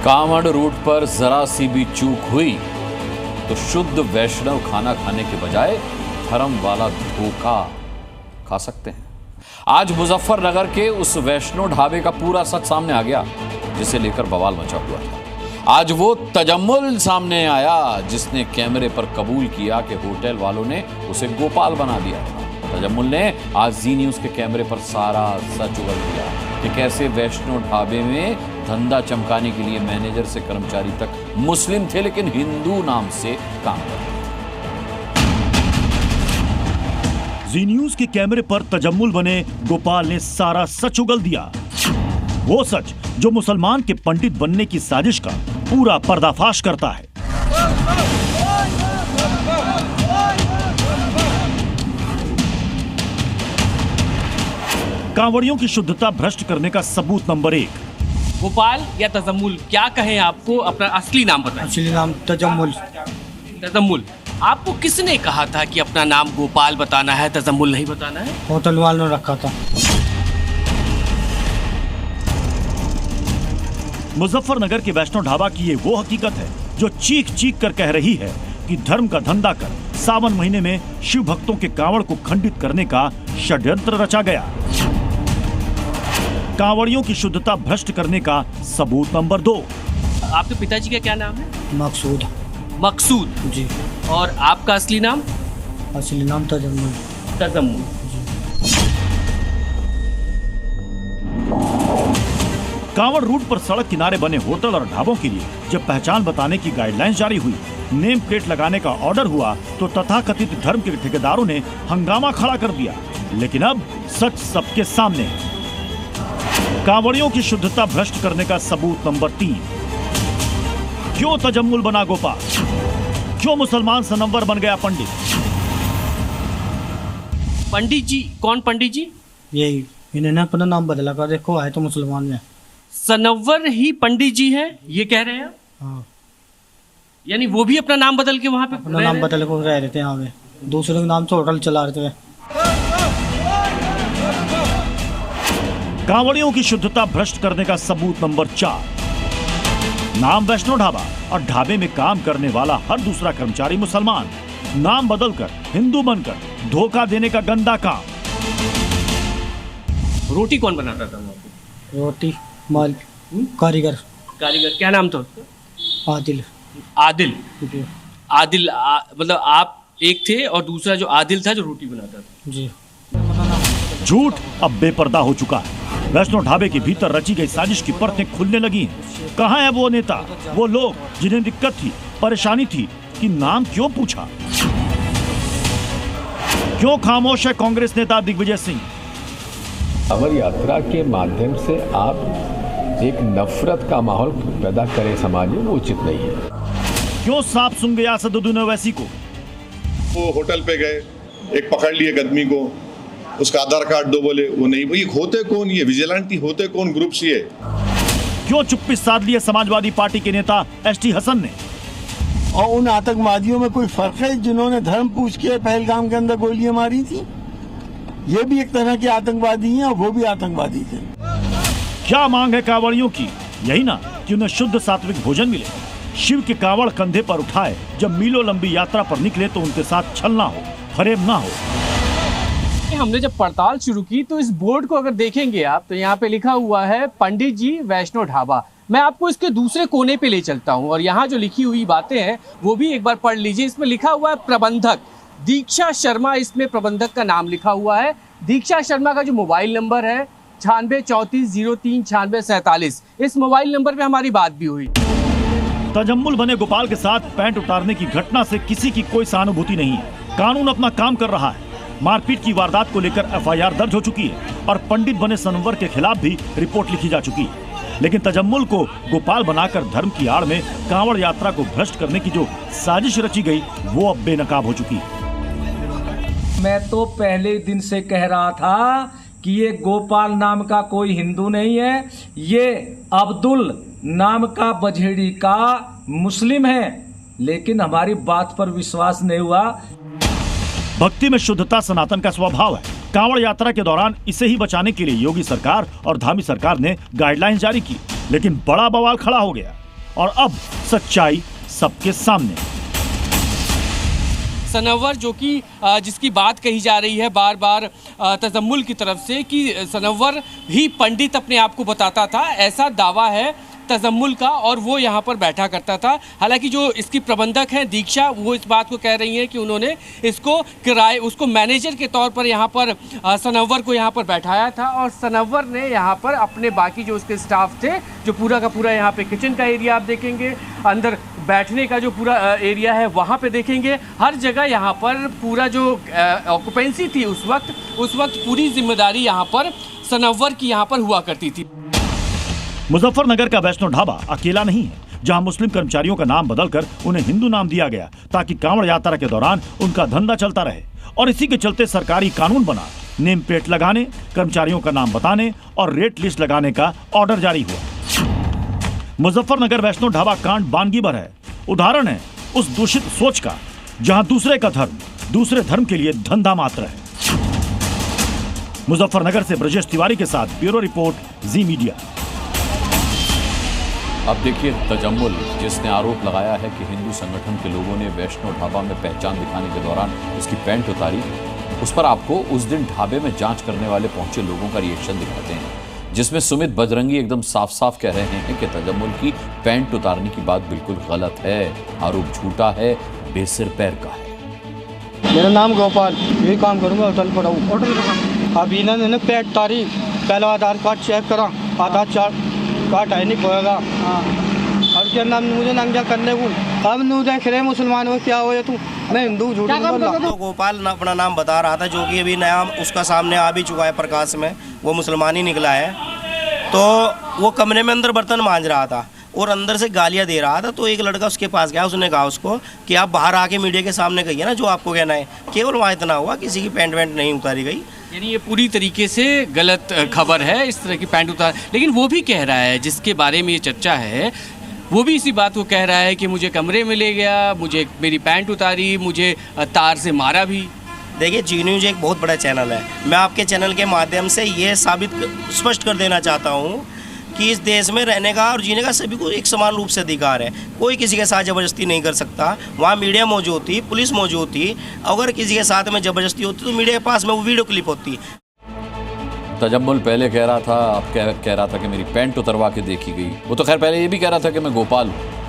Kanwar root पर जरा सी भी चूक हुई तो शुद्ध वैष्णव खाना खाने के बजाय धर्म वाला धोखा खा सकते हैं। आज मुजफ्फरनगर के उस वैष्णव ढाबे का पूरा सच सामने आ गया जिसे लेकर बवाल मचा हुआ था। आज वो तजम्मुल सामने आया जिसने कैमरे पर कबूल किया कि होटल वालों ने उसे गोपाल बना दिया था। तजम्मुल ने आज जी न्यूज के कैमरे पर सारा सच उगल दिया कि कैसे वैष्णव ढाबे में धंधा चमकाने के लिए मैनेजर से कर्मचारी तक मुस्लिम थे लेकिन हिंदू नाम से काम करते थे। जी न्यूज के कैमरे पर तजम्मुल बने गोपाल ने सारा सच उगल दिया, वो सच जो मुसलमान के पंडित बनने की साजिश का पूरा पर्दाफाश करता है। कांवड़ियों की शुद्धता भ्रष्ट करने का सबूत नंबर 1। गोपाल या तजम्मुल, क्या कहें आपको? अपना असली नाम बताएं। असली नाम तजम्मुल। तजम्मुल, आपको किसने कहा था कि अपना नाम गोपाल बताना है, तजम्मुल नहीं बताना है? होटल वालों ने रखा था। मुजफ्फरनगर के वैष्णव ढाबा की ये वो हकीकत है जो चीख चीख कर कह रही है कि धर्म का धंधा कर सावन महीने में शिव भक्तों के कांवड़ को खंडित करने का षड्यंत्र रचा गया। कांवड़ियों की शुद्धता भ्रष्ट करने का सबूत नंबर 2। आपके पिताजी का क्या नाम है? मकसूद। मकसूद जी। और आपका असली नाम? असली नाम तजम्मुल। तजम्मुल। कांवड़ रूट पर सड़क किनारे बने होटल और ढाबों के लिए जब पहचान बताने की गाइडलाइंस जारी हुई, नेम प्लेट लगाने का ऑर्डर हुआ तो तथाकथित धर्म के ठेकेदारों ने हंगामा खड़ा कर दिया। लेकिन अब सच सबके सामने है। कांवड़ियों की शुद्धता भ्रष्ट करने का सबूत नंबर 3। क्यों तजम्मुल बना गोपाल? क्यों मुसलमान सनम्वर बन गया पंडित? पंडित जी? कौन पंडित जी? यही इन्होंने अपना नाम बदला कर, देखो आए तो मुसलमान में। सनव्वर ही पंडित जी है, ये कह रहे हैं? हाँ। यानी वो भी अपना नाम बदल के वहाँ पे अपना नाम बदल के रह रहे थे यहाँ पे, दूसरे के नाम से होटल चला रहे थे। कांवड़ियों की शुद्धता भ्रष्ट करने का सबूत नंबर 4। नाम वैष्णव ढाबा और ढाबे में काम करने वाला हर दूसरा कर्मचारी मुसलमान, नाम बदलकर हिंदू बनकर धोखा देने का गंदा काम। रोटी कौन बनाता था वहाँ पे? रोटी माल कारीगर। कारीगर, क्या नाम था उसका? आदिल। आदिल। आदिल मतलब आप एक थे और दूसरा जो आदिल था जो रोटी बनाता था। जी। झूठ अब बेपर्दा हो चुका है। वैष्णव ढाबे के भीतर रची गई साजिश की परतें खुलने लगी हैं। कहाँ है वो नेता, वो लोग जिन्हें दिक्कत थी, परेशानी थी कि नाम क्यों पूछा? क्यों खामोश है कांग्रेस नेता दिग्विजय सिंह? कांवड़ यात्रा के माध्यम से आप एक नफरत का माहौल पैदा करें समाज में, वो उचित नहीं है। क्यों सांप सूंघ गया असदुद्दीन ओवैसी को? वो होटल पे गए, एक पकड़ लिए एक आदमी को, उसका आधार कार्ड दो, बोले वो नहीं। ये होते कौन? ये विजिलेंटी होते कौन? ग्रुप्स ये। क्यों चुप्पी साध ली समाजवादी पार्टी के नेता एसटी हसन ने? और उन आतंकवादियों में कोई फर्क है जिन्होंने धर्म पूछ के पहलगाम के अंदर गोलियां मारी थी? ये भी एक तरह के आतंकवादी हैं और वो भी आतंकवादी थे। क्या मांग है कांवड़ियों की? यही ना कि उन्हें शुद्ध सात्विक भोजन मिले। शिव के कांवड़ कंधे पर उठाए जब मीलों लंबी यात्रा पर निकले तो उनके साथ छल ना हो, फरेब ना हो। हमने जब पड़ताल शुरू की तो इस बोर्ड को अगर देखेंगे आप तो यहाँ पे लिखा हुआ है पंडित जी वैष्णव ढाबा। मैं आपको इसके दूसरे कोने पे ले चलता हूँ और यहाँ जो लिखी हुई बातें हैं वो भी एक बार पढ़ लीजिए। इसमें लिखा हुआ है प्रबंधक दीक्षा शर्मा, इसमें प्रबंधक का नाम लिखा हुआ है। दीक्षा शर्मा का जो मोबाइल नंबर है 9634039647, इस मोबाइल नंबर पे हमारी बात भी हुई। तजम्मुल बने गोपाल के साथ पैंट उतारने की घटना से किसी की कोई सहानुभूति नहीं है। कानून अपना काम कर रहा है। मारपीट की वारदात को लेकर एफआईआर दर्ज हो चुकी है और पंडित बने सनवर के खिलाफ भी रिपोर्ट लिखी जा चुकी है। लेकिन तजम्मुल को गोपाल बनाकर धर्म की आड़ में कांवड़ यात्रा को भ्रष्ट करने की जो साजिश रची गई वो अब बेनकाब हो चुकी है। मैं तो पहले दिन से कह रहा था कि ये गोपाल नाम का कोई हिंदू नहीं है, ये अब्दुल नाम का बझेड़ी का मुस्लिम है, लेकिन हमारी बात पर विश्वास नहीं हुआ। भक्ति में शुद्धता सनातन का स्वभाव है। कांवड़ यात्रा के दौरान इसे ही बचाने के लिए योगी सरकार और धामी सरकार ने गाइडलाइंस जारी की, लेकिन बड़ा बवाल खड़ा हो गया। और अब सच्चाई सबके सामने। सनव्वर जो कि जिसकी बात कही जा रही है बार बार तजम्मुल की तरफ से कि सनव्वर भी पंडित अपने आप को बताता था, ऐसा दावा है तजम्मुल का, और वो यहाँ पर बैठा करता था। हालांकि जो इसकी प्रबंधक हैं दीक्षा, वो इस बात को कह रही हैं कि उन्होंने उसको मैनेजर के तौर पर यहाँ पर सनव्वर को यहाँ पर बैठाया था, और सनव्वर ने यहाँ पर अपने बाकी जो उसके स्टाफ थे, जो पूरा का पूरा यहाँ पे किचन का एरिया आप देखेंगे, अंदर बैठने का जो पूरा एरिया है वहाँ पे देखेंगे, हर जगह यहाँ पर पूरा जो ऑक्यूपेंसी थी उस वक्त पूरी जिम्मेदारी यहाँ पर सनव्वर की यहाँ पर हुआ करती थी। मुजफ्फरनगर का वैष्णो ढाबा अकेला नहीं है, जहां मुस्लिम कर्मचारियों का नाम बदलकर उन्हें हिंदू नाम दिया गया ताकि कांवड़ यात्रा के दौरान उनका धंधा चलता रहे। और इसी के चलते सरकारी कानून बना, नेम प्लेट लगाने, कर्मचारियों का नाम बताने और रेट लिस्ट लगाने का ऑर्डर जारी हुआ। मुजफ्फरनगर वैष्णो ढाबा कांड बानगीबर है, उदाहरण है उस दूषित सोच का जहां दूसरे का धर्म दूसरे धर्म के लिए धंधा मात्र है। मुजफ्फरनगर से ब्रजेश तिवारी के साथ ब्यूरो रिपोर्ट, जी मीडिया। अब देखिए तजम्मुल, जिसने आरोप लगाया है कि हिंदू संगठन के लोगों ने वैष्णो ढाबा में पहचान दिखाने के दौरान उसकी पैंट उतारी, उस पर आपको उस दिन ढाबे में जांच करने वाले पहुंचे लोगों का रिएक्शन दिखाते हैं, जिसमें सुमित बजरंगी एकदम साफ साफ कह रहे हैं कि तजम्मुल की पैंट उतारने की बात बिल्कुल गलत है, आरोप झूठा है, बेसिर पैर का है। मेरा नाम गोपाल, यही काम करूँगा, होटल पर रहूँ। होटल का अब इन्होंने पैंट उतारी, पहला आधार कार्ड चेक करा, आधार कार्ड है नहीं खोएगा। और क्या नाम मुझे नंगा करने को, अब नू देख रहे मुसलमान हो क्या हो तू, मैं हिंदू झूठ नहीं बोल रहा। तो गोपाल अपना नाम बता रहा था, जो कि अभी नया उसका सामने आ भी चुका है प्रकाश में, वो मुसलमान ही निकला है। तो वो कमरे में अंदर बर्तन मांज रहा था और अंदर से गालियां दे रहा था। तो एक लड़का उसके पास गया, उसने कहा उसको कि आप बाहर आके मीडिया के सामने कहिए ना जो आपको कहना है। केवल वहाँ इतना हुआ, किसी की पैंट वैंट नहीं उतारी गई। यानी ये पूरी तरीके से गलत खबर है, इस तरह की पैंट उतार। लेकिन वो भी कह रहा है, जिसके बारे में ये चर्चा है, वो भी इसी बात को कह रहा है कि मुझे कमरे में ले गया, मुझे मेरी पैंट उतारी, मुझे तार से मारा भी। देखिए, जी न्यूज़ एक बहुत बड़ा चैनल है। मैं आपके चैनल के माध्यम से ये स्पष्ट कर देना चाहता हूँ कि इस देश में रहने का और जीने का सभी को एक समान रूप से अधिकार है। कोई किसी के साथ ज़बरदस्ती नहीं कर सकता। वहाँ मीडिया मौजूद थी, पुलिस मौजूद थी। अगर किसी के साथ में ज़बरदस्ती होती तो मीडिया के पास में वो वीडियो क्लिप होती। तजम्मुल पहले कह रहा था, अब कह रहा था कि मेरी पैंट उतरवा के देखी गई। वो तो खैर पहले ये भी कह रहा था कि मैं गोपाल हूँ।